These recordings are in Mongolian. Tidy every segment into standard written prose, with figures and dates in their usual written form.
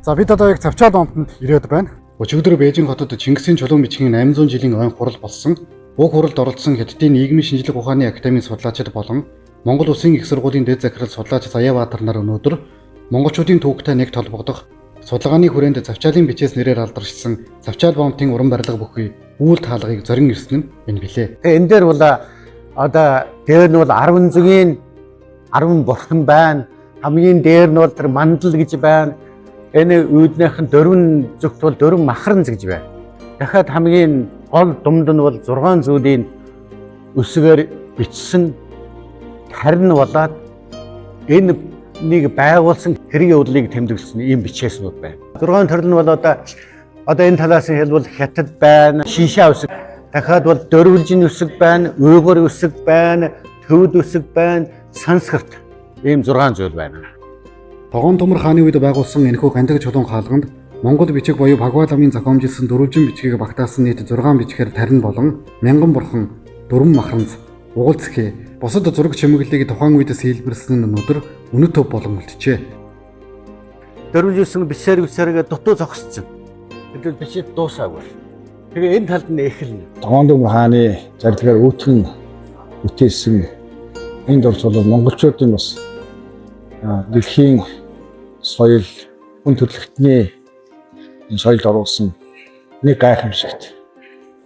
За бид одоо яг Завчаал бомтонд ирээд байна. Өчигдөр Бээжин хотод Чингисийн чулуун бичгийн 800 жилийн ойн хурал болсон. Уг хуралд оролцсон Хятадын нийгмийн шинжлэх ухааны академийн судлаачид болон Монгол Улсын их сургуулийн дэд захирал судлаач Заяабаатар нар өнөөдөр монголчуудын түүхтэй нэгт холбогдох судалгааны хүрээнд Завчаалын бичээс нэрээр алдаршсан Завчаал бомтын уран барилга бүхий үйл таалгыг зорин ирсэн нь энэ билээ. Энэ дээр бол одоо дээр нь бол 10 зүгийн 10 бурхан байна. Хамгийн дээр нь бол тэр мандал гэж байна. Энэ үүднийх нь 4 зүгт бол 4 махран гэж байна. Дахиад хамгийн гол думд нь бол 6 зүйлийн өсгөр бичсэн харин болоод энэ нэг байгуулсан хэрэг явдлыг тэмдэглэсэн ийм бичээснүүд байна. 6 төрөл нь бол одоо энэ талаас нь хэлбэл Хятад байна, Шишаа үсэг, дахиад бол Дөрвөлжин үсэг байна, Уйгур үсэг байна, Төвд үсэг байна, Санскрит ийм 6 зүйл байна. Тогоон Томор хааны үед байгуулсан энэхүү хандиг чулуун хаалганд Монгол бичиг буюу Багвааламын зохиомжилсан дөрвөлжин бичгийг багтаасан нийт 6 бичгээр тарин болон мянган бурхан, дөрвөн махранц, угалцхий, бусад зураг чимэглэлийг тухайн үед хэлбэрсэн нь өнөөдөр үнэт төв болон үлджээ. Дөрвөлжин бисэргээ дутуу зогссон. Гэтэл бичиж дуусаагүй. Тэгээ энэ талд нь эхэлнэ. Тогоон Томор хааны зарилгаар өөтгөн бүтээсэн энэ дурц бол монголчуудын бас дэлхийн соёл хүн төрөлхтний энэ соёлд оруулсан нэг гайхамшигт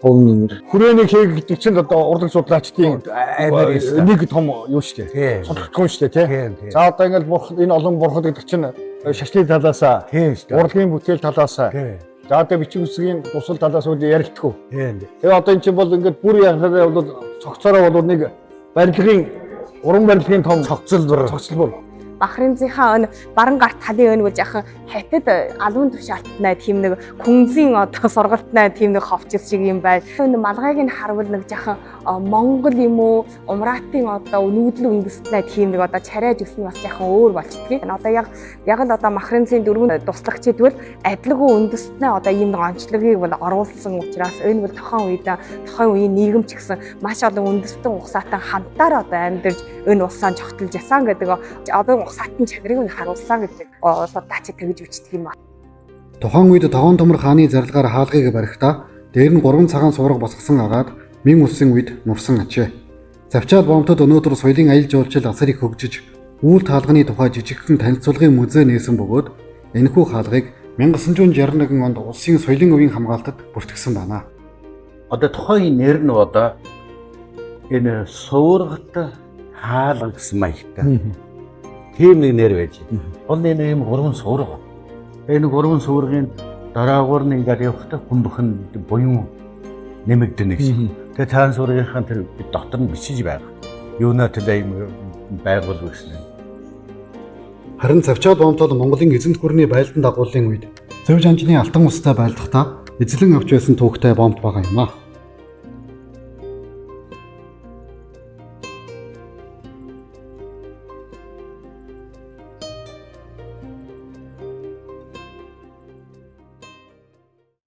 өмнө хүрээний хийг гэдэг чинь одоо урлаг судлаачдын нэг том юу шүү дээ. Судалгаагүй шүү дээ тий. За одоо ингээд энэ олон бурхан гэдэг чинь шашны талаас урлагийн бүтээл талаас за одоо бичиг үсгийн тусал талаас үл ярилтгүй. Тэгээ одоо эн чинь бол ингээд бүр яхахаар бол цогцороо бол нэг барилгын уран барилгын том цогцлбор Бахринцынхаа баран гарт талын өн гэж яхан Хятад алуун тушаалтнаа тийм нэг күнзийн одоо сургалтнаа тийм нэг ховчс шиг юм байна. Энэ малгайг нь харвал нэг жахан Монгол юм уу Умратын одоо нүүдэл үндэстнээ тийм нэг одоо чарайж өснө бас жахан өөр болчдгийг. Одоо яг л одоо Махринцын дөрвөн туслагчид бол адилгүй үндэстнээ одоо ийм нэг онцлогийг бол оруулсан учраас энэ бол тухайн үеийн нийгэм ч гэсэн маш олон үндэстэн ухсаатан хамтаар одоо амьдарч энэ улсаа цогтолж ясан гэдэг одоо сатан чанарыг нь харуулсан гэдэг судлаачид тэгж үчдэг юм ба. Тухайн үед Тогоон Томор хааны зарилгаар хаалгыг барихдаа дээр нь 3 цагаан суурга босгосон агаад Мин улсын үед нурсан ачээ. Завчаал бомтод өнөөдөр соёлын аялал жуулчлал асар их хөгжиж үйл таалганы тухай жижигхэн танилцуулгын музей нээсэн бөгөөд энэхүү хаалгыг 1961 онд улсын соёлын өвийн хамгаалтад бүртгэсэн байна. Одоо тухайн нэр нь одоо энэ суургат хаалга гэсэн маягтай. Тийм нэг нэр байж. Он энэ юм 3 суурга. Энэ 3 суургын дараагуур нь ингээд явахдаа хүн бүхэн буюу нэмэгдэнэ гэсэн. Тэгээ цаан суургийнхаа тэр дотор нь бичиж байгаа. Юунаа төлөө юм байгуул гэсэн. Харин Завчаал бомтод Монголын эзэнт гүрний байлдан дагуулын үед зөв жанжны алтан устай байлдахдаа эзлэн авч байсан түүхтэй бомт байгаа юм а.